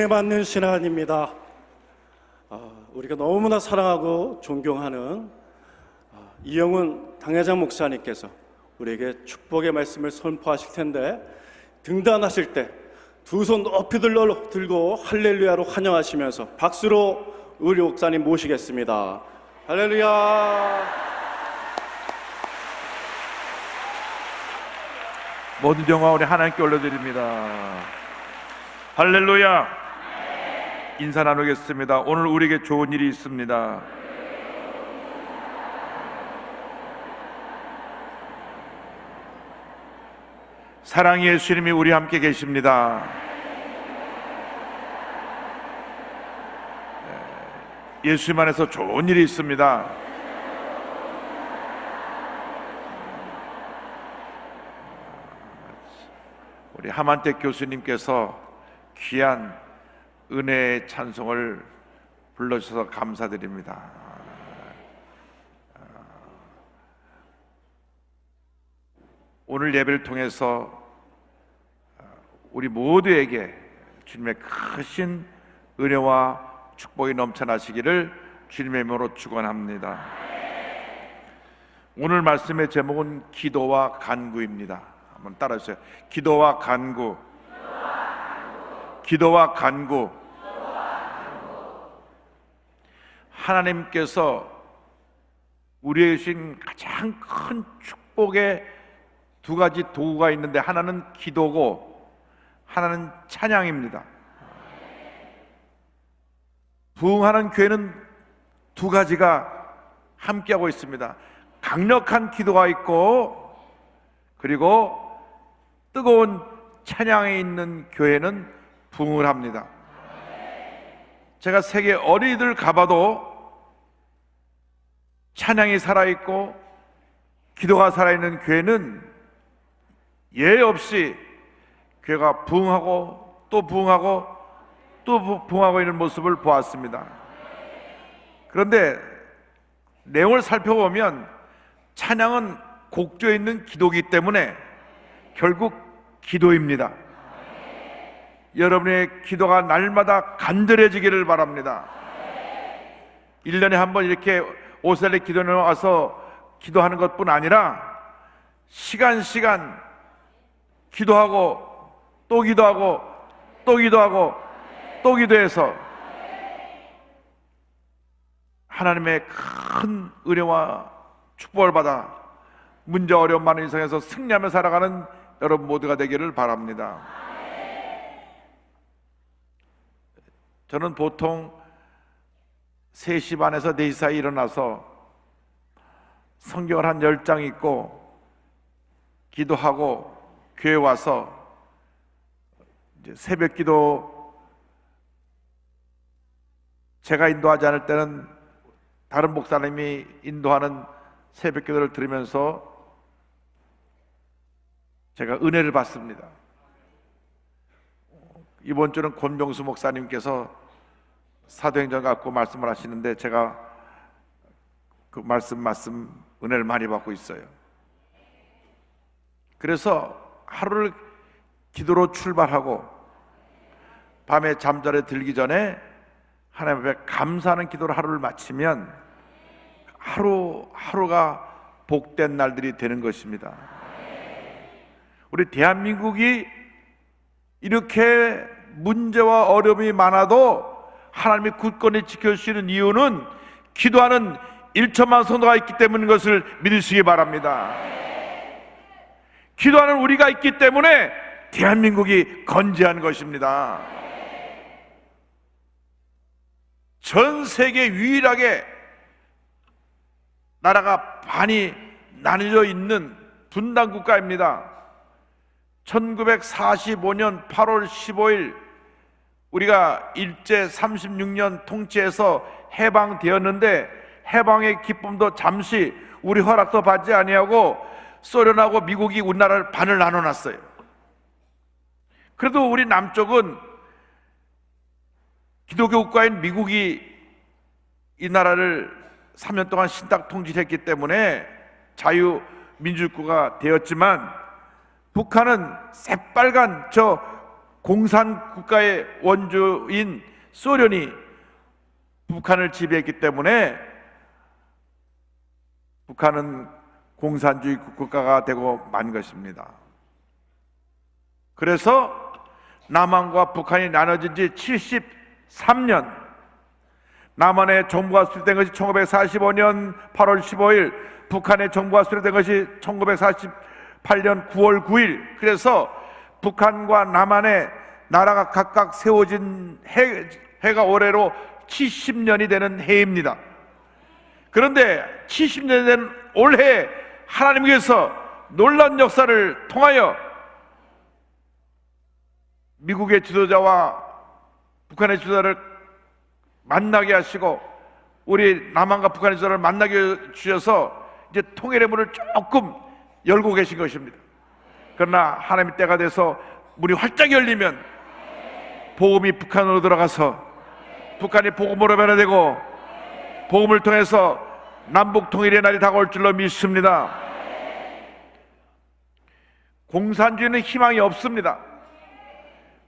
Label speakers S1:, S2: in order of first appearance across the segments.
S1: 받는 신앙입니다. 우리가 너무나 사랑하고 존경하는 이영훈 당회장 목사님께서 우리에게 축복의 말씀을 선포하실 텐데, 등단하실 때 두 손 높이 들고 할렐루야로 환영하시면서 박수로 우리 목사님 모시겠습니다. 할렐루야.
S2: 모든 영광 우리 하나님께 올려드립니다. 할렐루야. 인사 나누겠습니다. 오늘 우리에게 좋은 일이 있습니다. 사랑의 예수님이 우리 함께 계십니다. 예수님 안에서 좋은 일이 있습니다. 우리 하만택 교수님께서 귀한 은혜의 찬송을 불러주셔서 감사드립니다. 오늘 예배를 통해서 우리 모두에게 주님의 크신 은혜와 축복이 넘쳐나시기를 주님의 이름으로 축원합니다. 오늘 말씀의 제목은 기도와 간구입니다. 한번 따라하세요. 기도와 간구. 기도와 간구. 하나님께서 우리에게 주신 가장 큰 축복의 두 가지 도구가 있는데, 하나는 기도고 하나는 찬양입니다. 부흥하는 교회는 두 가지가 함께하고 있습니다. 강력한 기도가 있고, 그리고 뜨거운 찬양에 있는 교회는 부흥을 합니다. 제가 세계 어디를 가봐도 찬양이 살아있고 기도가 살아있는 교회는 예 없이 교회가 부흥하고 또 부흥하고 또 부흥하고 있는 모습을 보았습니다. 그런데 내용을 살펴보면 찬양은 곡조에 있는 기도이기 때문에 결국 기도입니다. 여러분의 기도가 날마다 간절해지기를 바랍니다. 1년에 한 번 이렇게 오셀레 기도원에 와서 기도하는 것뿐 아니라 시간 기도하고 또 기도하고 또 기도하고 또 기도해서 하나님의 큰 은혜와 축복을 받아 문제 어려움 많은 인생에서 승리하며 살아가는 여러분 모두가 되기를 바랍니다. 저는 보통 3시 반에서 4시 사이에 일어나서 성경을 한 10장 읽고 기도하고 교회 와서 이제 새벽 기도, 제가 인도하지 않을 때는 다른 목사님이 인도하는 새벽 기도를 들으면서 제가 은혜를 받습니다. 이번 주는 권병수 목사님께서 사도행전 갖고 말씀을 하시는데, 제가 그 말씀 은혜를 많이 받고 있어요. 그래서 하루를 기도로 출발하고 밤에 잠자리에 들기 전에 하나님 앞에 감사하는 기도로 하루를 마치면 하루가 복된 날들이 되는 것입니다. 우리 대한민국이 이렇게 문제와 어려움이 많아도 하나님이 굳건히 지켜주시는 이유는 기도하는 1천만 성도가 있기 때문인 것을 믿으시기 바랍니다. 기도하는 우리가 있기 때문에 대한민국이 건재한 것입니다. 전 세계 유일하게 나라가 반이 나뉘어 있는 분단 국가입니다. 1945년 8월 15일 우리가 일제 36년 통치에서 해방되었는데, 해방의 기쁨도 잠시 우리 허락도 받지 아니하고 소련하고 미국이 우리나라를 반을 나눠놨어요. 그래도 우리 남쪽은 기독교 국가인 미국이 이 나라를 3년 동안 신탁 통치했기 때문에 자유민주국가가 되었지만, 북한은 새빨간 저 공산 국가의 원조인 소련이 북한을 지배했기 때문에 북한은 공산주의 국가가 되고 만 것입니다. 그래서 남한과 북한이 나눠진 지 73년, 남한의 정부가 수립된 것이 1945년 8월 15일, 북한의 정부가 수립된 것이 1948년 9월 9일. 그래서 북한과 남한의 나라가 각각 세워진 해가 올해로 70년이 되는 해입니다. 그런데 70년이 된 올해 하나님께서 놀라운 역사를 통하여 미국의 지도자와 북한의 지도자를 만나게 하시고 우리 남한과 북한의 지도자를 만나게 주셔서 이제 통일의 문을 조금 열고 계신 것입니다. 그러나 하나님의 때가 돼서 문이 활짝 열리면 복음이 북한으로 들어가서 북한이 복음으로 변화되고 복음을 통해서 남북 통일의 날이 다가올 줄로 믿습니다. 공산주의는 희망이 없습니다.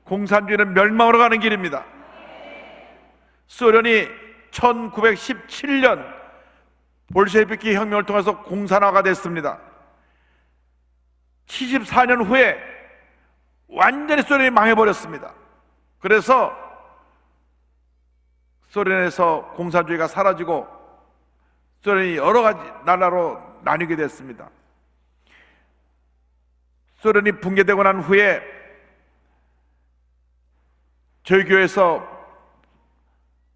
S2: 공산주의는 멸망으로 가는 길입니다. 소련이 1917년 볼셰비키 혁명을 통해서 공산화가 됐습니다. 74년 후에 완전히 소련이 망해버렸습니다. 그래서 소련에서 공산주의가 사라지고 소련이 여러 가지 나라로 나뉘게 됐습니다. 소련이 붕괴되고 난 후에 저희 교회에서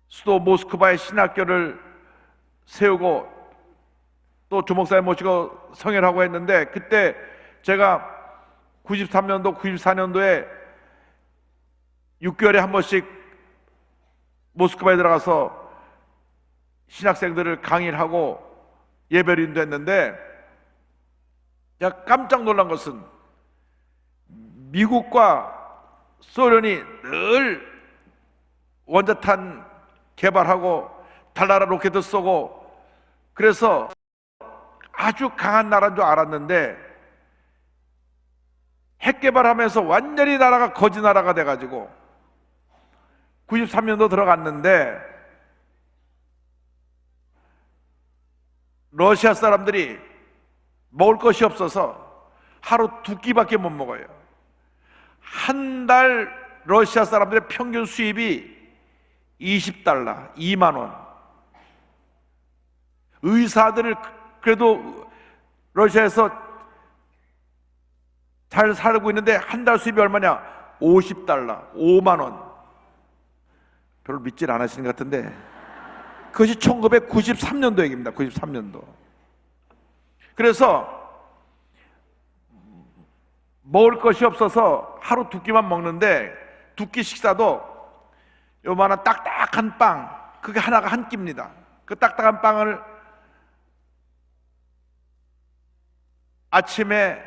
S2: 수도 모스크바에 신학교를 세우고 또 조목사님 모시고 성회를 하고 했는데, 그때 제가 93년도, 94년도에 6개월에 한 번씩 모스크바에 들어가서 신학생들을 강의를 하고 예배를 인도했는데, 제가 깜짝 놀란 것은 미국과 소련이 늘 원자탄 개발하고 달나라 로켓도 쏘고 그래서 아주 강한 나라인 줄 알았는데, 핵 개발하면서 완전히 나라가 거지 나라가 돼가지고 93년도 들어갔는데 러시아 사람들이 먹을 것이 없어서 하루 2끼밖에 못 먹어요. 한 달 러시아 사람들의 평균 수입이 20달러, 2만 원. 의사들을 그래도 러시아에서 잘 살고 있는데 한 달 수입이 얼마냐? 50달러, 5만 원. 별로 믿질 않으시는 것 같은데 그것이 1993년도 얘기입니다. 93년도. 그래서 먹을 것이 없어서 하루 2끼만 먹는데 2끼 식사도 요만한 딱딱한 빵, 그게 하나가 한 끼입니다. 그 딱딱한 빵을 아침에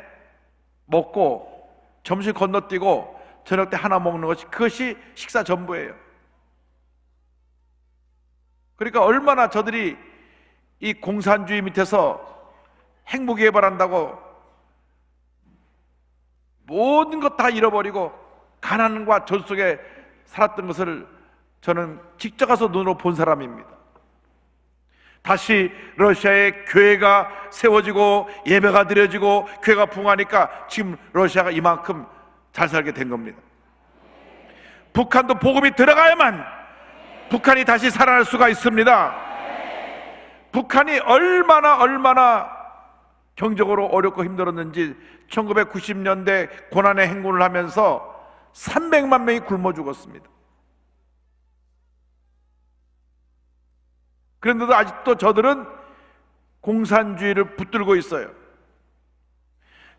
S2: 먹고 점심 건너뛰고 저녁 때 하나 먹는 것이, 그것이 식사 전부예요. 그러니까 얼마나 저들이 이 공산주의 밑에서 행복 개발한다고 모든 것 다 잃어버리고 가난과 전 속에 살았던 것을 저는 직접 가서 눈으로 본 사람입니다. 다시 러시아의 교회가 세워지고 예배가 드려지고 교회가 부흥하니까 지금 러시아가 이만큼 잘 살게 된 겁니다. 북한도 복음이 들어가야만 북한이 다시 살아날 수가 있습니다. 북한이 얼마나 경제적으로 어렵고 힘들었는지 1990년대 고난의 행군을 하면서 300만 명이 굶어 죽었습니다. 그런데도 아직도 저들은 공산주의를 붙들고 있어요.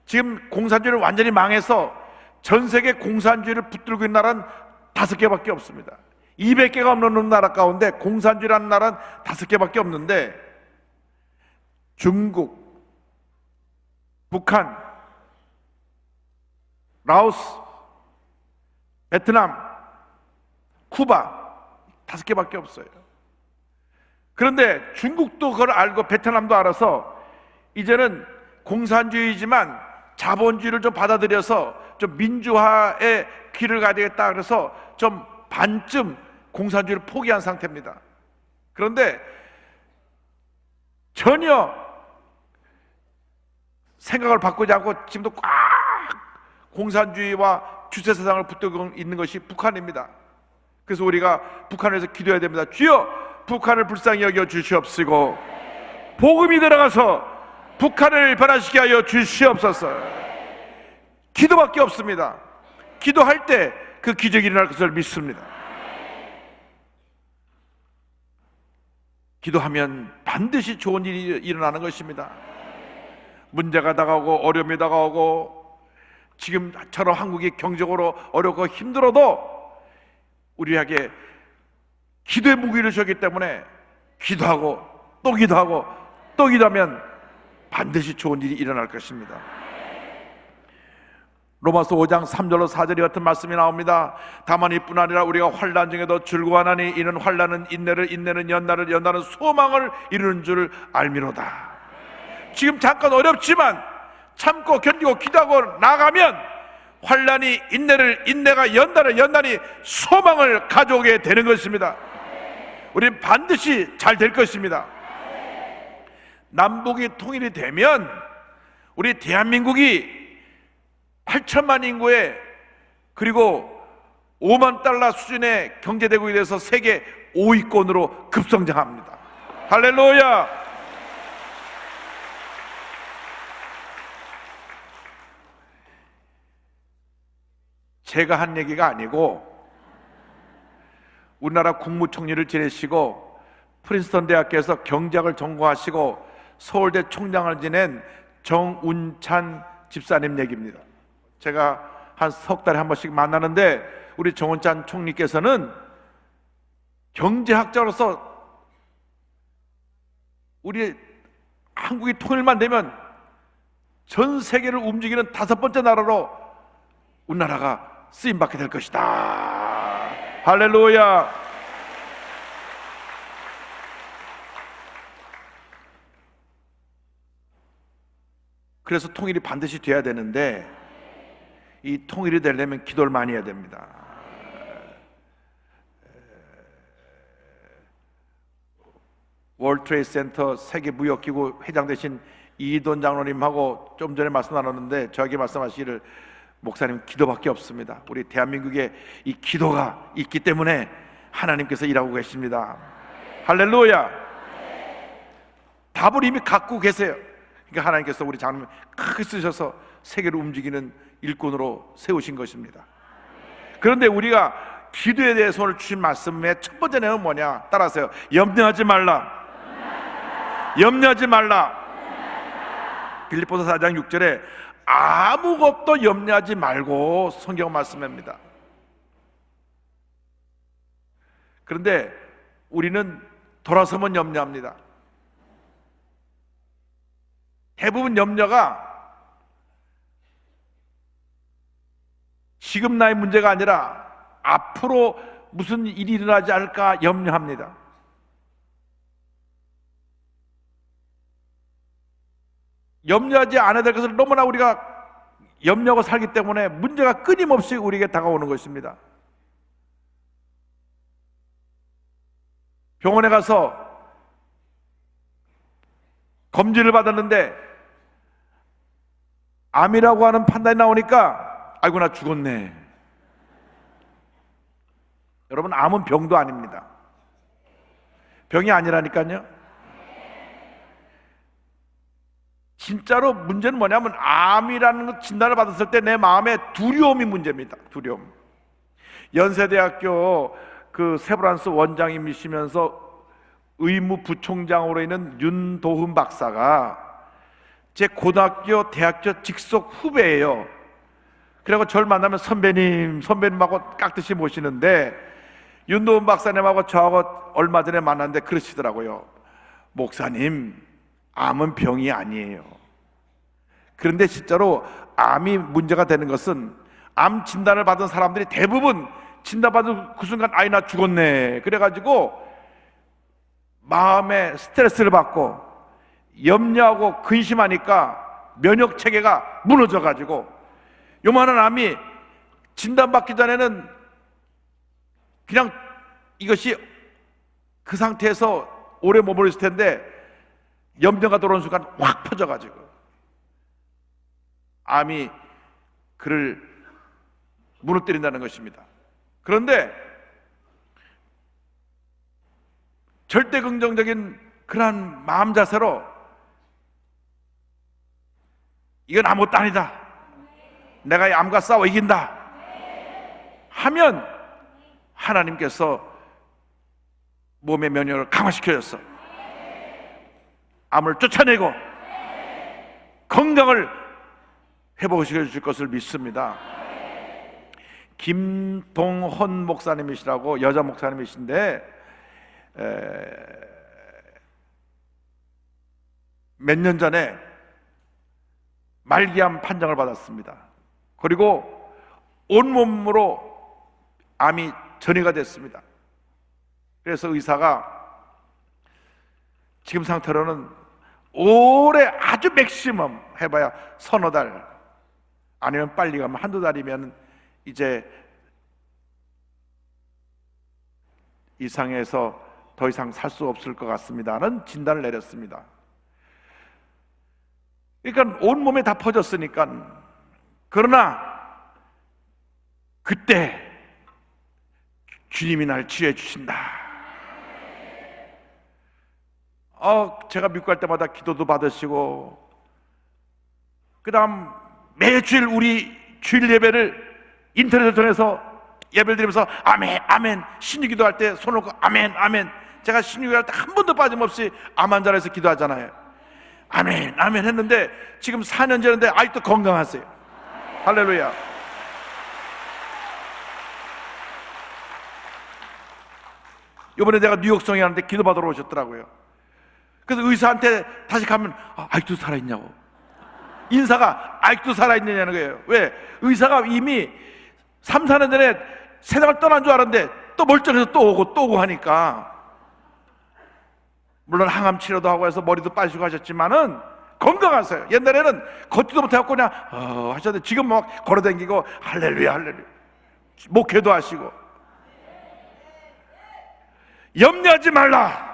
S2: 지금 공산주의를 완전히 망해서 전 세계 공산주의를 붙들고 있는 나라는 5개밖에 없습니다. 200개가 없는 나라 가운데 공산주의라는 나라는 5개밖에 없는데, 중국, 북한, 라오스, 베트남, 쿠바 5개밖에 없어요. 그런데 중국도 그걸 알고 베트남도 알아서 이제는 공산주의지만 자본주의를 좀 받아들여서 좀 민주화의 길을 가야 되겠다 그래서 좀 반쯤 공산주의를 포기한 상태입니다. 그런데 전혀 생각을 바꾸지 않고 지금도 꽉 공산주의와 주체사상을 붙들고 있는 것이 북한입니다. 그래서 우리가 북한을 위해서 기도해야 됩니다. 주여, 북한을 불쌍히 여겨 주시옵시고 복음이 들어가서 북한을 변화시키게 하여 주시옵소서. 기도밖에 없습니다. 기도할 때 그 기적이 일어날 것을 믿습니다. 기도하면 반드시 좋은 일이 일어나는 것입니다. 문제가 다가오고 어려움이 다가오고 지금처럼 한국이 경제적으로 어렵고 힘들어도 우리에게 기도의 무기를 주었기 때문에 기도하고 또 기도하고 또 기도하면 반드시 좋은 일이 일어날 것입니다. 로마서 5장 3절로 4절이 같은 말씀이 나옵니다. 다만 이뿐 아니라 우리가 환난 중에도 즐거워하나니 이는 환난은 인내를, 인내는 연단을, 연단은 소망을 이루는 줄 알미로다. 지금 잠깐 어렵지만 참고 견디고 기도하고 나가면 환난이 인내를, 인내가 연단을, 연단이 소망을 가져오게 되는 것입니다. 우리는 반드시 잘 될 것입니다. 남북이 통일이 되면 우리 대한민국이 8천만 인구에 그리고 5만 달러 수준의 경제대국이 돼서 세계 5위권으로 급성장합니다. 할렐루야. 제가 한 얘기가 아니고 우리나라 국무총리를 지내시고 프린스턴 대학교에서 경제학을 전공하시고 서울대 총장을 지낸 정운찬 집사님 얘기입니다. 제가 한 석 달에 한 번씩 만나는데 우리 정운찬 총리께서는 경제학자로서 우리 한국이 통일만 되면 전 세계를 움직이는 5번째 나라로 우리나라가 쓰임받게 될 것이다. 할렐루야. 그래서 통일이 반드시 돼야 되는데 이 통일이 되려면 기도를 많이 해야 됩니다. 월드 트레이드 센터 세계무역기구 회장 되신 이돈 장로님하고 좀 전에 말씀 나눴는데 저에게 말씀하시기를 목사님 기도밖에 없습니다. 우리 대한민국에 이 기도가 있기 때문에 하나님께서 일하고 계십니다. 할렐루야. 답을 이미 갖고 계세요. 그러니까 하나님께서 우리 장로님 크게 쓰셔서 세계를 움직이는 일꾼으로 세우신 것입니다. 그런데 우리가 기도에 대해서 오늘 주신 말씀의 첫 번째 내용은 뭐냐? 따라하세요. 염려하지 말라. 염려하지 말라. 빌립보서 4장 6절에 아무것도 염려하지 말고 성경 말씀입니다. 그런데 우리는 돌아서면 염려합니다. 대부분 염려가 지금 나의 문제가 아니라 앞으로 무슨 일이 일어나지 않을까 염려합니다. 염려하지 않아야 될 것을 너무나 우리가 염려하고 살기 때문에 문제가 끊임없이 우리에게 다가오는 것입니다. 병원에 가서 검진을 받았는데 암이라고 하는 판단이 나오니까 아이고 나 죽었네. 여러분 암은 병도 아닙니다. 병이 아니라니까요. 진짜로 문제는 뭐냐면 암이라는 진단을 받았을 때 내 마음에 두려움이 문제입니다. 두려움. 연세대학교 그 세브란스 원장님이시면서 의무 부총장으로 있는 윤도훈 박사가 제 고등학교 대학교 직속 후배예요. 그리고 저를 만나면 선배님하고 깍듯이 모시는데 윤도훈 박사님하고 저하고 얼마 전에 만났는데 그러시더라고요. 목사님, 암은 병이 아니에요. 그런데 실제로 암이 문제가 되는 것은 암 진단을 받은 사람들이 대부분 진단받은 그 순간 아이 나 죽었네 그래가지고 마음에 스트레스를 받고 염려하고 근심하니까 면역 체계가 무너져 가지고 요만한 암이 진단받기 전에는 그냥 이것이 그 상태에서 오래 머물러 있을 텐데 염려가 들어오는 순간 확 퍼져 가지고 암이 그를 무너뜨린다는 것입니다. 그런데 절대 긍정적인 그러한 마음 자세로 이건 아무것도 아니다, 내가 이 암과 싸워 이긴다 하면 하나님께서 몸의 면역을 강화시켜줬어. 암을 쫓아내고 건강을 회복시켜 주실 것을 믿습니다. 김동헌 목사님이시라고 여자 목사님이신데 몇 년 전에 말기암 판정을 받았습니다. 그리고 온몸으로 암이 전이가 됐습니다. 그래서 의사가 지금 상태로는 오래 아주 맥시멈 해봐야 서너 달, 아니면 빨리 가면 한두 달이면 이제 이상해서 더 이상 살 수 없을 것 같습니다는 진단을 내렸습니다. 그러니까 온몸에 다 퍼졌으니까. 그러나 그때 주님이 날 치유해 주신다. 제가 미국 갈 때마다 기도도 받으시고, 그 다음 매주일 우리 주일 예배를 인터넷을 통해서 예배를 드리면서 아멘 아멘, 신유기도 할 때 손 놓고 아멘 아멘. 제가 신유기 할 때 한 번도 빠짐없이 암 환자에서 기도하잖아요. 아멘 아멘 했는데 지금 4년 전인데 아직도 건강하세요. 할렐루야. 이번에 내가 뉴욕 성행하는데 기도받으러 오셨더라고요. 그래서 의사한테 다시 가면 아직도 살아있냐고, 인사가 아직도 살아있느냐는 거예요. 왜? 의사가 이미 3, 4년 전에 세상을 떠난 줄 알았는데 또 멀쩡해서 또 오고 하니까, 물론 항암 치료도 하고 해서 머리도 빠지고 하셨지만은 건강하세요. 옛날에는 걷지도 못해갖고 그냥 하셨는데 지금 막 걸어다니고 할렐루야 할렐루야, 목회도 하시고. 염려하지 말라.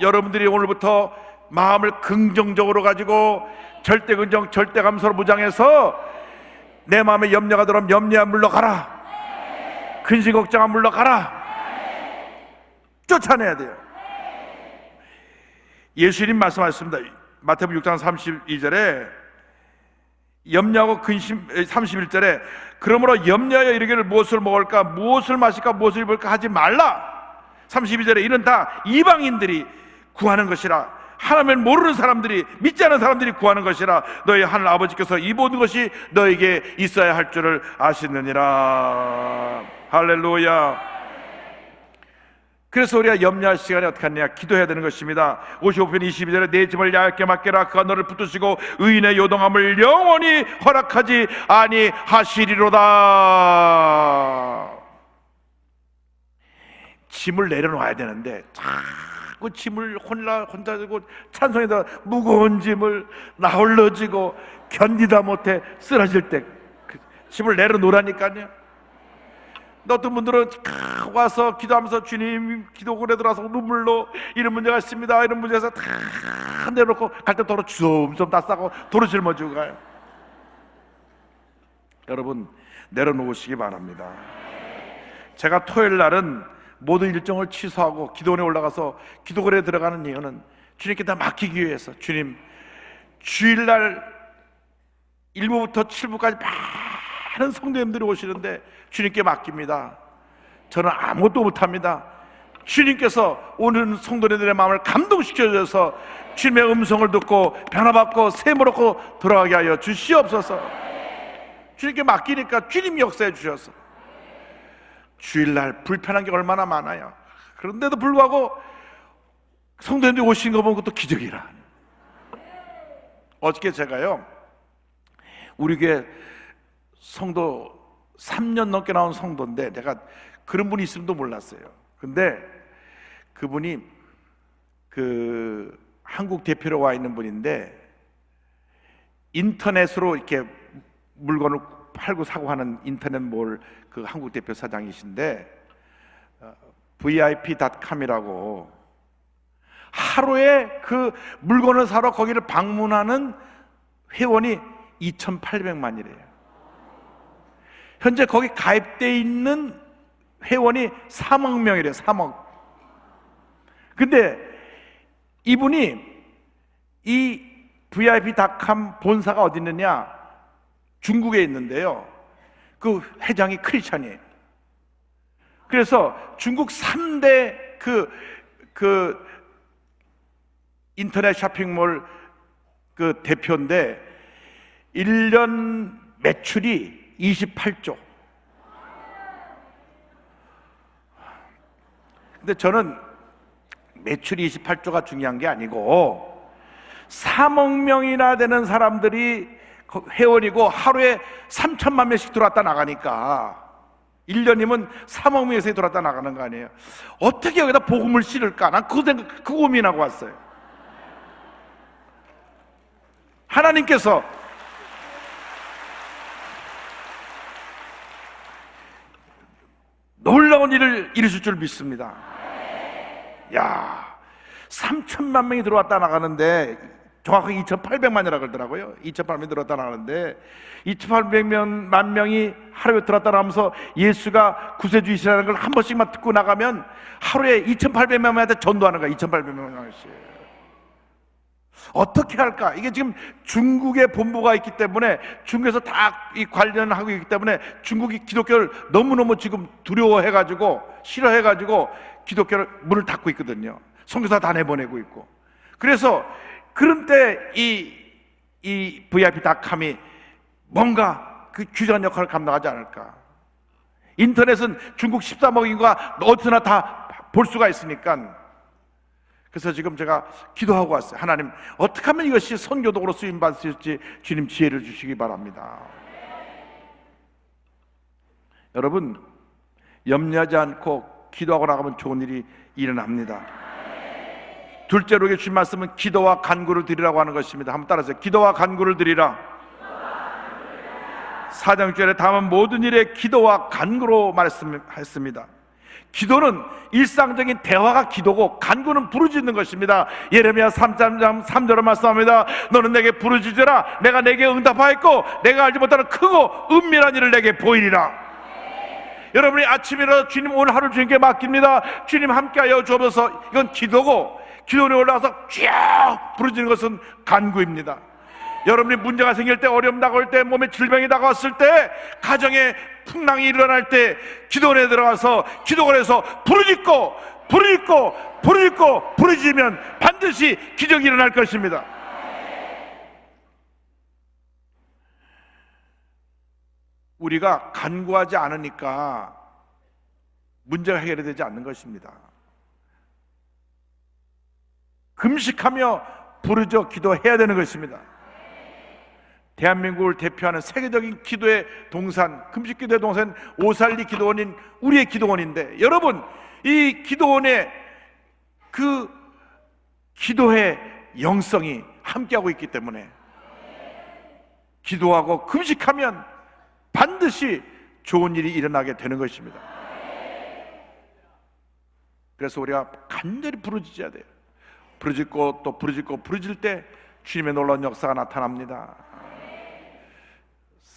S2: 여러분들이 오늘부터 마음을 긍정적으로 가지고 절대 긍정, 절대 감사로 무장해서 내 마음에 염려가 들어오면 염려야 물러가라, 근심 걱정아 물러가라, 쫓아내야 돼요. 예수님 말씀하셨습니다. 마태복음 6장 32절에 염려하고 근심, 31절에 그러므로 염려하여 이르기를 무엇을 먹을까, 무엇을 마실까, 무엇을 입을까 하지 말라. 32절에 이는 다 이방인들이 구하는 것이라, 하나님을 모르는 사람들이, 믿지 않는 사람들이 구하는 것이라, 너희 하늘 아버지께서 이 모든 것이 너에게 있어야 할 줄을 아시느니라. 할렐루야. 그래서 우리가 염려할 시간에 어떻게 하느냐, 기도해야 되는 것입니다. 55편 22절에 내 짐을 얇게 맡겨라, 그가 너를 붙드시고 의인의 요동함을 영원히 허락하지 아니하시리로다. 짐을 내려놓아야 되는데 자꾸 짐을 혼자 지고 찬송에다 무거운 짐을 나 홀로 지고 견디다 못해 쓰러질 때 그 짐을 내려놓으라니까요. 어떤 분들은 와서 기도하면서 주님 기도굴에 들어와서 눈물로 이런 문제가 있습니다, 이런 문제에서 다 내려놓고 갈 때 도로 주섬주섬 다 싸고 도로 짊어지고 가요. 여러분 내려놓으시기 바랍니다. 제가 토요일 날은 모든 일정을 취소하고 기도원에 올라가서 기도굴에 들어가는 이유는 주님께 다 맡기기 위해서, 주님 주일날 1부부터 7부까지 많은 성도님들이 오시는데 주님께 맡깁니다. 저는 아무것도 못합니다. 주님께서 오는 성도님들의 마음을 감동시켜 주셔서 주님의 음성을 듣고 변화받고 샘을 얻고 돌아가게 하여 주시옵소서. 주님께 맡기니까 주님이 역사해 주셔서 주일날 불편한 게 얼마나 많아요. 그런데도 불구하고 성도님들이 오신 거 보면 그것도 기적이라. 어저께 제가요, 우리 교회 성도 3년 넘게 나온 성도인데 내가 그런 분이 있음도 몰랐어요. 근데 그분이 그 한국 대표로 와 있는 분인데 인터넷으로 이렇게 물건을 팔고 사고 하는 인터넷몰 그 한국 대표 사장이신데 VIP.com이라고 하루에 그 물건을 사러 거기를 방문하는 회원이 2,800만이래요. 현재 거기 가입돼 있는 회원이 3억 명이래요. 3억. 근데 이분이 이 VIP.com 본사가 어디 있느냐? 중국에 있는데요. 그 회장이 크리스찬이에요. 그래서 중국 3대 그 인터넷 쇼핑몰 그 대표인데 1년 매출이 28조. 근데 저는 매출이 28조가 중요한 게 아니고 3억 명이나 되는 사람들이 회원이고 하루에 3천만 명씩 들어왔다 나가니까 1년이면 3억 명에서 들어왔다 나가는 거 아니에요. 어떻게 여기다 복음을 실을까? 난 그 고민하고 왔어요. 하나님께서 놀라운 일을 이루실 줄 믿습니다. 야, 3천만 명이 들어왔다 나가는데 정확하게 2,800만이라고 그러더라고요. 2,800만이 들어왔다 나가는데 2,800만 명이 하루에 들어왔다 나가면서 예수가 구세주이시라는 걸 한 번씩만 듣고 나가면 하루에 2,800명한테 전도하는 거야. 2,800명씩. 어떻게 할까? 이게 지금 중국에 본부가 있기 때문에 중국에서 다 이 관련하고 있기 때문에 중국이 기독교를 너무너무 지금 두려워해가지고 싫어해가지고 기독교를 문을 닫고 있거든요. 선교사 다 내보내고 있고. 그래서 그런 때 이 VIP.com이 뭔가 그 규정한 역할을 감당하지 않을까. 인터넷은 중국 13억 인구가 어디서나 다 볼 수가 있으니까. 그래서 지금 제가 기도하고 왔어요. 하나님, 어떻게 하면 이것이 선교독으로 쓰임받을 수 있을지 주님 지혜를 주시기 바랍니다. 여러분, 염려하지 않고 기도하고 나가면 좋은 일이 일어납니다. 둘째로 주신 말씀은 기도와 간구를 드리라고 하는 것입니다. 한번 따라하세요. 기도와 간구를 드리라. 4장 6절에 다만 모든 일에 기도와 간구로 말씀했습니다. 기도는 일상적인 대화가 기도고 간구는 부르짖는 것입니다. 예레미야 3장 3절을 말씀합니다. 너는 내게 부르짖으라. 내가 내게 응답하였고 내가 알지 못하는 크고 은밀한 일을 내게 보이리라. 여러분이 아침에 일어나서 주님 오늘 하루 주님께 맡깁니다. 주님 함께하여 주옵소서. 이건 기도고 기도에 올라가서 쭉 부르짖는 것은 간구입니다. 여러분이 문제가 생길 때, 어려움 다가올 때, 몸에 질병이 다가왔을 때, 가정에 풍랑이 일어날 때 기도원에 들어가서 기도원에서 부르짖으면 반드시 기적이 일어날 것입니다. 우리가 간구하지 않으니까 문제가 해결이 되지 않는 것입니다. 금식하며 부르짖어 기도해야 되는 것입니다. 대한민국을 대표하는 세계적인 기도의 동산, 금식 기도의 동산 오살리 기도원인 우리의 기도원인데, 여러분 이 기도원의 그 기도의 영성이 함께하고 있기 때문에 기도하고 금식하면 반드시 좋은 일이 일어나게 되는 것입니다. 그래서 우리가 간절히 부르짖어야 돼요. 부르짖고 또 부르짖고 부르짖을 때 주님의 놀라운 역사가 나타납니다.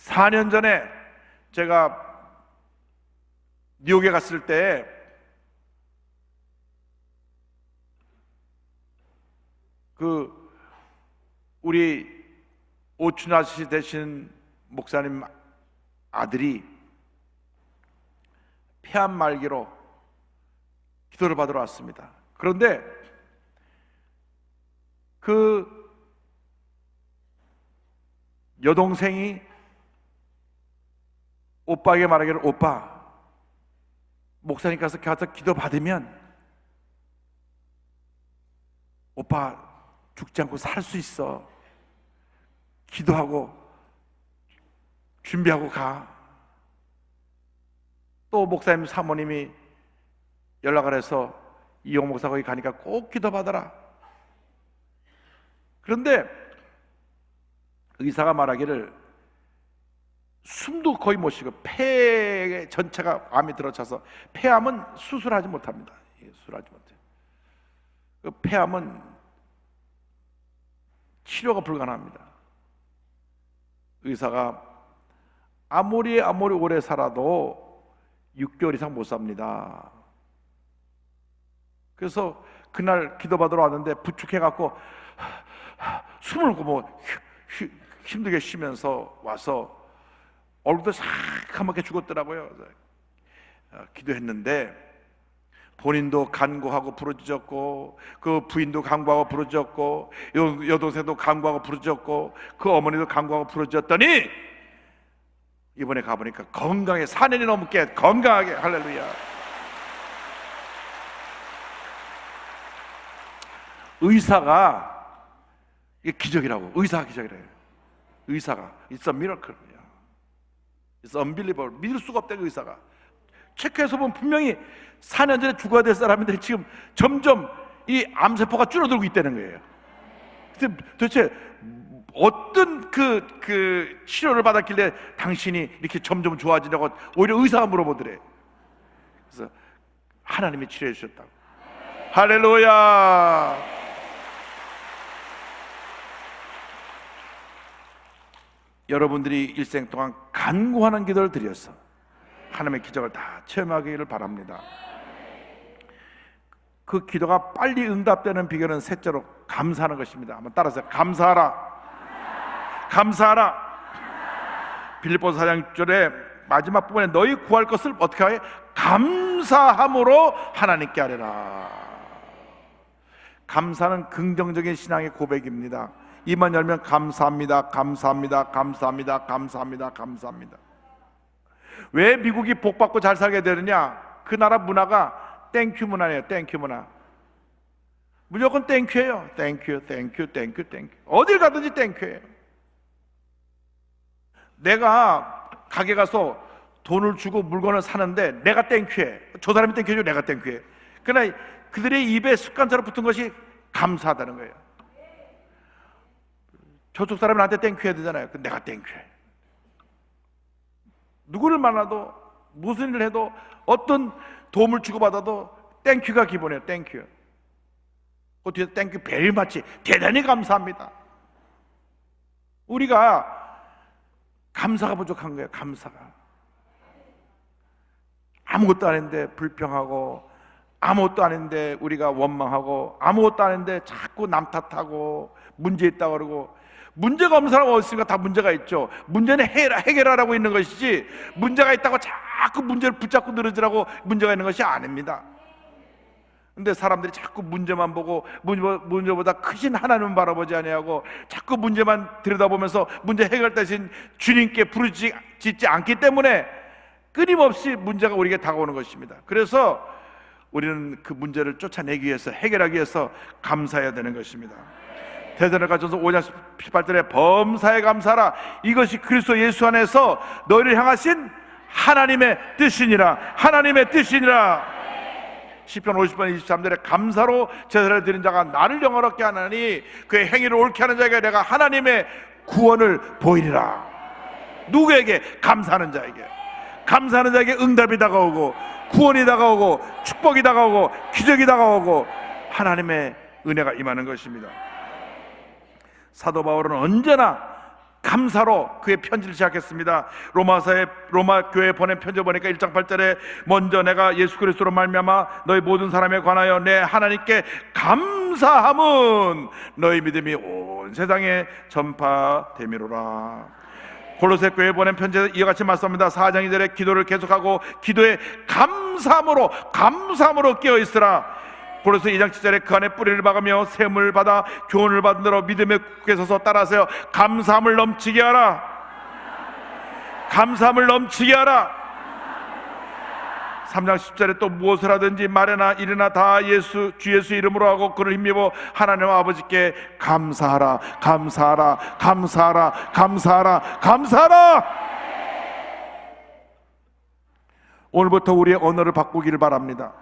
S2: 4년 전에 제가 뉴욕에 갔을 때 우리 오춘하 씨 되신 목사님 아들이 폐암 말기로 기도를 받으러 왔습니다. 그런데 그 여동생이 오빠에게 말하기를, 오빠 목사님 가서 기도 받으면 오빠 죽지 않고 살 수 있어. 기도하고 준비하고 가. 또 목사님 사모님이 연락을 해서 이용 목사 거기 가니까 꼭 기도 받아라. 그런데 의사가 말하기를 숨도 거의 못 쉬고 폐 전체가 암이 들어차서 폐암은 수술하지 못합니다. 수술하지 못해요. 그 폐암은 치료가 불가능합니다. 의사가 아무리 오래 살아도 6개월 이상 못 삽니다. 그래서 그날 기도받으러 왔는데 부축해갖고 숨을 뭐 힘들게 쉬면서 와서 얼굴도 새카맣게 죽었더라고요. 기도했는데 본인도 간구하고 부르짖었고 그 부인도 간구하고 부르짖었고 여동생도 간구하고 부르짖었고 그 어머니도 간구하고 부르짖었더니 이번에 가보니까 건강해. 4년이 넘게 건강하게. 할렐루야. 의사가 이게 기적이라고. 의사가 기적이래요. 의사가 It's a miracle. It's unbelievable. 믿을 수가 없다. 그 의사가 체크해서 보면 분명히 4년 전에 죽어야 될 사람인데 지금 점점 이 암세포가 줄어들고 있다는 거예요. 근데 도대체 어떤 그 치료를 받았길래 당신이 이렇게 점점 좋아지냐고 오히려 의사가 물어보더래. 그래서 하나님이 치료해 주셨다고. 할렐루야. 여러분들이 일생 동안 간구하는 기도를 드려서 하나님의 기적을 다 체험하기를 바랍니다. 그 기도가 빨리 응답되는 비결은 셋째로 감사하는 것입니다. 한번 따라서 감사하라. 감사하라. 빌립보서 4장 6절에 마지막 부분에 너희 구할 것을 어떻게 하여? 감사함으로 하나님께 하리라. 감사는 긍정적인 신앙의 고백입니다. 입만 열면 감사합니다, 감사합니다, 감사합니다, 감사합니다, 감사합니다. 왜 미국이 복받고 잘 살게 되느냐? 그 나라 문화가 땡큐 문화예요. 땡큐 문화. 무조건 땡큐예요. 땡큐, 땡큐, 땡큐, 땡큐. 어딜 가든지 땡큐예요. 내가 가게 가서 돈을 주고 물건을 사는데 내가 땡큐해. 저 사람이 땡큐해줘. 내가 땡큐해. 그러나 그들의 입에 습관처럼 붙은 것이 감사하다는 거예요. 저쪽 사람이 나한테 땡큐해야 되잖아요. 내가 땡큐해. 누구를 만나도 무슨 일을 해도 어떤 도움을 주고받아도 땡큐가 기본이에요. 땡큐. 그 뒤에 땡큐 베리 마치 대단히 감사합니다. 우리가 감사가 부족한 거예요. 감사가. 아무것도 아닌데 불평하고 아무것도 아닌데 우리가 원망하고 아무것도 아닌데 자꾸 남 탓하고 문제 있다고 그러고 문제가 없는 사람은 어디 있습니까? 다 문제가 있죠. 문제는 해결하라고 있는 것이지 문제가 있다고 자꾸 문제를 붙잡고 늘어지라고 문제가 있는 것이 아닙니다. 근데 사람들이 자꾸 문제만 보고 문제보다 크신 하나님을 바라보지 아니하고 자꾸 문제만 들여다보면서 문제 해결 대신 주님께 부르짖지 않기 때문에 끊임없이 문제가 우리에게 다가오는 것입니다. 그래서 우리는 그 문제를 쫓아내기 위해서 해결하기 위해서 감사해야 되는 것입니다. 데살로니가전서 5장 18절에 범사에 감사하라. 이것이 그리스도 예수 안에서 너희를 향하신 하나님의 뜻이니라. 하나님의 뜻이니라. 시편 50편 23절에 감사로 제사를 드린 자가 나를 영화롭게 하나니 그의 행위를 옳게 하는 자에게 내가 하나님의 구원을 보이리라. 누구에게? 감사하는 자에게. 감사하는 자에게 응답이 다가오고 구원이 다가오고 축복이 다가오고 기적이 다가오고 하나님의 은혜가 임하는 것입니다. 사도 바울은 언제나 감사로 그의 편지를 시작했습니다. 로마 교회에 보낸 편지 보니까 1장 8절에 먼저 내가 예수 그리스도로 말미암아 너희 모든 사람에 관하여 내 하나님께 감사함은 너희 믿음이 온 세상에 전파됨이로라. 골로새 교회에 보낸 편지에서 이와 같이 말씀합니다. 4장 2절에 기도를 계속하고 기도에 감사함으로 깨어 있으라. 골로새 2장 7절에 그 안에 뿌리를 박으며 샘을 받아 교훈을 받은 대로 믿음에 굳게 서서 따라하세요. 감사함을 넘치게 하라. 감사함을 넘치게 하라. 3장 10절에 또 무엇을 하든지 말이나 일이나 다 주 예수 이름으로 하고 그를 힘입어 하나님 아버지께 감사하라. 감사하라. 감사하라. 감사하라. 감사하라. 오늘부터 우리의 언어를 바꾸기를 바랍니다.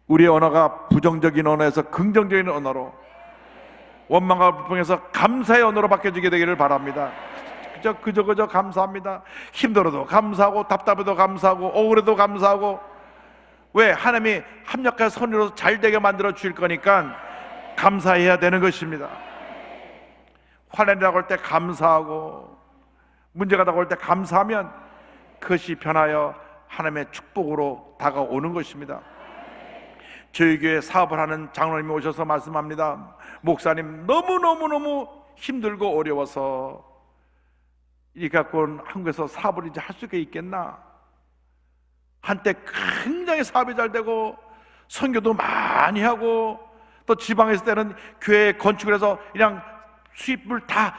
S2: 우리의 언어가 부정적인 언어에서 긍정적인 언어로, 원망과 불평에서 감사의 언어로 바뀌어지게 되기를 바랍니다. 그저 감사합니다. 힘들어도 감사하고, 답답해도 감사하고, 억울해도 감사하고. 왜? 하나님이 합력한 선의로 잘 되게 만들어 주실 거니까 감사해야 되는 것입니다. 환난이라고 할 때 감사하고, 문제가 다가올 때 감사하면 그것이 변하여 하나님의 축복으로 다가오는 것입니다. 저희 교회 사업을 하는 장로님이 오셔서 말씀합니다. 목사님, 너무 힘들고 어려워서 이 갖고 한국에서 사업을 이제 할 수가 있겠나? 한때 굉장히 사업이 잘 되고 선교도 많이 하고 또 지방에 있을 때는 교회 건축을 해서 그냥 수입을 다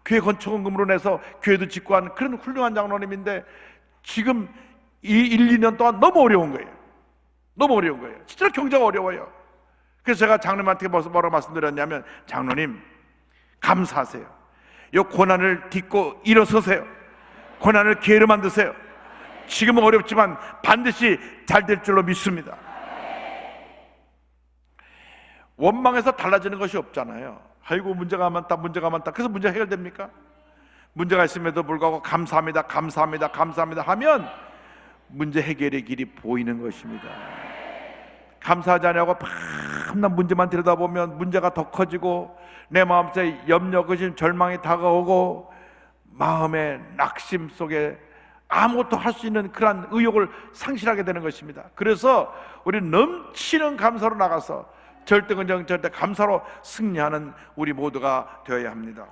S2: 교회 건축원금으로 내서 교회도 짓고 한 그런 훌륭한 장로님인데 지금 이 1, 2년 동안 너무 어려운 거예요. 너무 어려운 거예요. 진짜 경제가 어려워요. 그래서 제가 장로님한테 뭐라고 말씀드렸냐면, 장로님 감사하세요. 이 고난을 딛고 일어서세요. 고난을 기회로 만드세요. 지금은 어렵지만 반드시 잘 될 줄로 믿습니다. 원망해서 달라지는 것이 없잖아요. 아이고 문제가 많다. 그래서 문제가 해결됩니까? 문제가 있음에도 불구하고 감사합니다 하면 문제 해결의 길이 보이는 것입니다. 감사하지 않냐고 밤낮 문제만 들여다보면 문제가 더 커지고 내 마음속에 염려, 근심, 절망이 다가오고 마음의 낙심 속에 아무것도 할 수 있는 그러한 의욕을 상실하게 되는 것입니다. 그래서 우리는 넘치는 감사로 나가서 절대건정 절대 감사로 승리하는 우리 모두가 되어야 합니다.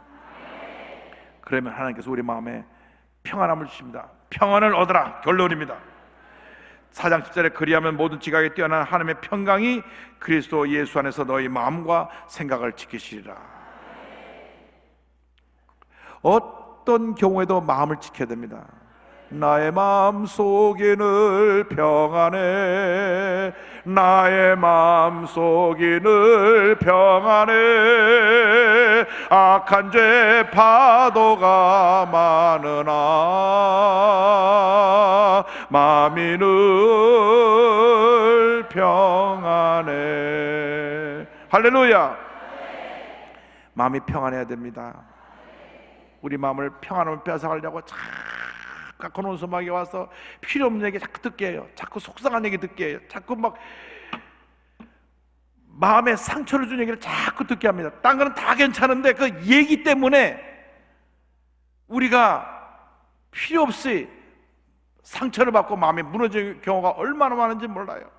S2: 그러면 하나님께서 우리 마음에 평안함을 주십니다. 평안을 얻어라, 결론입니다. 4장 10절에 그리하면 모든 지각에 뛰어난 하나님의 평강이 그리스도 예수 안에서 너희 마음과 생각을 지키시리라. 어떤 경우에도 마음을 지켜야 됩니다. 나의 마음 속에 늘 평안해, 나의 마음 속에 늘 평안해. 악한 죄 파도가 많으나 마음이 늘 평안해. 할렐루야. 마음이 평안해야 됩니다. 우리 마음을 평안함을 뺏어가려고 자꾸 논소막에 와서 필요 없는 얘기 자꾸 듣게 해요. 자꾸 속상한 얘기 듣게 해요. 자꾸 막 마음에 상처를 준 얘기를 자꾸 듣게 합니다. 딴 거는 다 괜찮은데 그 얘기 때문에 우리가 필요 없이 상처를 받고 마음이 무너지는 경우가 얼마나 많은지 몰라요.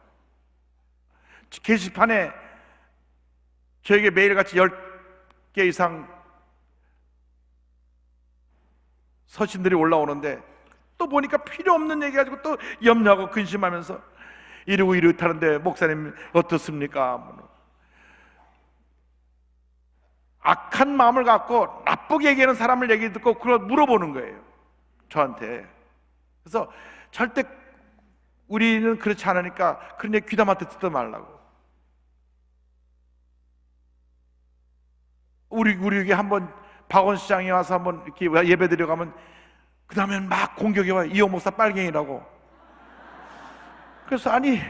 S2: 게시판에 저에게 매일같이 10개 이상 서신들이 올라오는데 또 보니까 필요 없는 얘기 가지고 또 염려하고 근심하면서 이러고 이렇다는데 목사님 어떻습니까? 악한 마음을 갖고 나쁘게 얘기하는 사람을 얘기 듣고 그걸 물어보는 거예요, 저한테. 그래서 절대 우리는 그렇지 않으니까 그런 얘기 귀담한테 듣지 말라고. 우리 한번 박원 시장이 와서 한번 이렇게 예배 드려 가면 그 다음에 막 공격이 와요. 이호 목사 빨갱이라고. 그래서 아니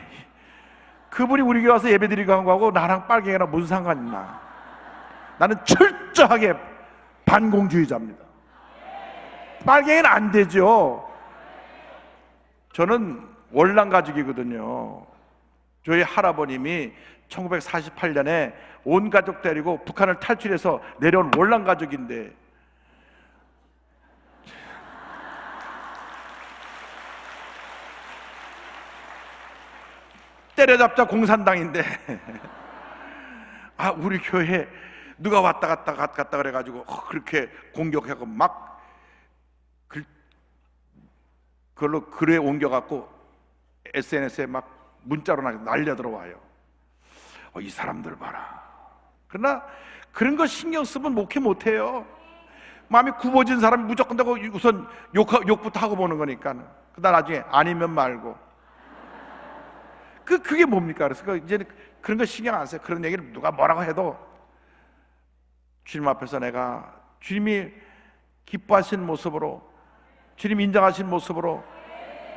S2: 그분이 우리 교회 와서 예배 드리고 간 거하고 나랑 빨갱이랑 무슨 상관 있나. 나는 철저하게 반공주의자입니다. 빨갱이는 안 되죠. 저는 월남 가족이거든요. 저희 할아버님이 1948년에 온 가족 데리고 북한을 탈출해서 내려온 월남 가족인데 때려잡자 공산당인데 아 우리 교회 누가 왔다 갔다 그래가지고 그렇게 공격하고 막 그걸로 글에 옮겨갖고 SNS에 막 문자로 날려 들어와요. 이 사람들 봐라. 그러나 그런 거 신경 쓰면 목회 못해요. 마음이 굽어진 사람이 무조건 되고 우선 욕부터 하고 보는 거니까. 그다음 나중에 아니면 말고. 그게 뭡니까? 그래서 이제는 그런 거 신경 안 써요. 그런 얘기를 누가 뭐라고 해도 주님 앞에서 내가 주님이 기뻐하신 모습으로, 주님 인정하신 모습으로,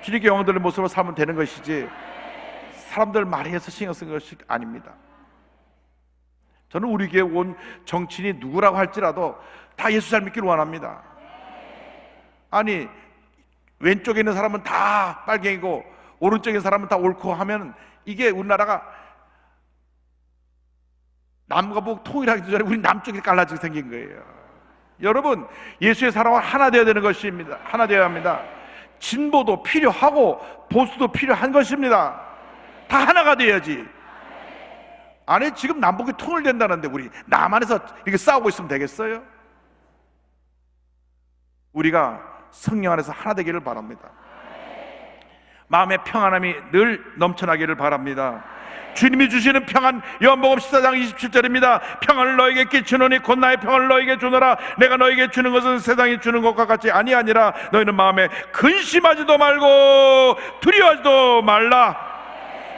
S2: 주님께 영광 돌리는 모습으로 살면 되는 것이지 사람들 말이 해서 신경 쓴 것이 아닙니다. 저는 우리 교회 온 정치인이 누구라고 할지라도 다 예수 잘 믿기를 원합니다. 아니, 왼쪽에 있는 사람은 다 빨갱이고 오른쪽에 있는 사람은 다 옳고 하면 이게 우리나라가 남과 북 통일하기도 전에 우리 남쪽이 갈라지게 생긴 거예요. 여러분, 예수의 사랑은 하나 되어야 되는 것입니다. 하나 되어야 합니다. 진보도 필요하고 보수도 필요한 것입니다. 다 하나가 돼야지. 아니, 지금 남북이 통일된다는데 우리 남한에서 이렇게 싸우고 있으면 되겠어요? 우리가 성령 안에서 하나 되기를 바랍니다. 마음의 평안함이 늘 넘쳐나기를 바랍니다. 주님이 주시는 평안, 요한복음 14장 27절입니다. 평안을 너에게 끼치노니 곧 나의 평안을 너에게 주노라. 내가 너에게 주는 것은 세상이 주는 것과 같이 아니하니라. 너희는 마음에 근심하지도 말고 두려워하지도 말라.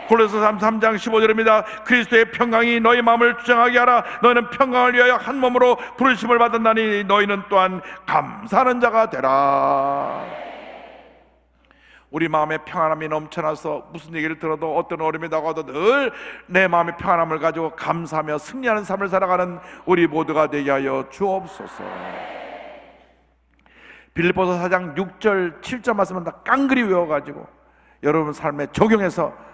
S2: 골로새 3장 15절입니다. 그리스도의 평강이 너희 마음을 주장하게 하라. 너희는 평강을 위하여 한 몸으로 부르심을 받았나니 너희는 또한 감사하는 자가 되라. 우리 마음에 평안함이 넘쳐나서 무슨 얘기를 들어도 어떤 어려움이 다가와도 늘 내 마음의 평안함을 가지고 감사하며 승리하는 삶을 살아가는 우리 모두가 되게 하여 주옵소서. 빌립보서 4장 6절 7절 말씀은 다 깡그리 외워가지고 여러분 삶에 적용해서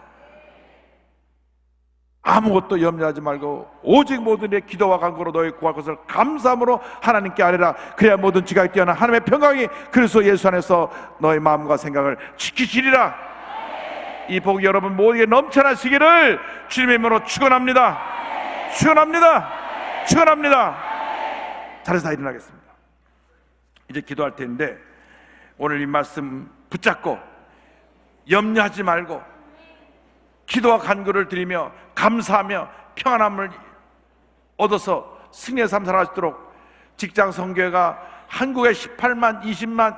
S2: 아무것도 염려하지 말고 오직 모든 일에 기도와 간구로 너희 구할 것을 감사함으로 하나님께 아뢰라. 그래야 모든 지각이 뛰어난 하나님의 평강이 그리스도 예수 안에서 너희 마음과 생각을 지키시리라. 이 복이 여러분 모두에게 넘쳐나시기를 주님의 이름으로 축원합니다. 축원합니다. 축원합니다. 잘해서 다 일어나겠습니다. 이제 기도할 텐데 오늘 이 말씀 붙잡고 염려하지 말고 기도와 간구를 드리며 감사하며 평안함을 얻어서 승리의 삶 살아갈 수 있도록 직장 선교회가 한국의 18만 20만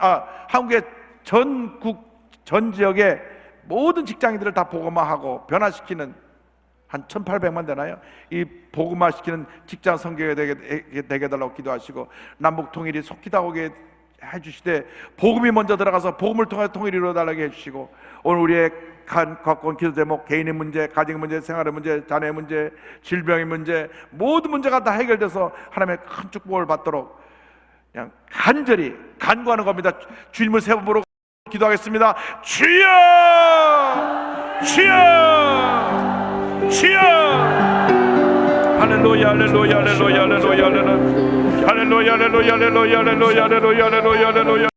S2: 한국의 전 지역의 모든 직장인들을 다 복음화하고 변화시키는 한 1800만 되나요? 이 복음화시키는 직장 선교회 되게 해달라고 기도하시고 남북 통일이 속히 다오게 해주시되 복음이 먼저 들어가서 복음을 통해 통일이 이루어달라고 해주시고 오늘 우리의 갖고 온 기도 제목, 개인의 문제, 가정 문제, 생활의 문제, 자녀의 문제, 질병의 문제, 모든 문제가 다 해결돼서 하나님의 큰 축복을 받도록 그냥 간절히 간구하는 겁니다. 주님을 세 번 부르고 기도하겠습니다. 주여, 주여, 주여. 할렐루야, 할렐루야, 할렐루야, 할렐루야, 할렐루야, 할렐루야, 할렐루야, 할렐루야, 할렐루야, 할렐루야, 할렐루야.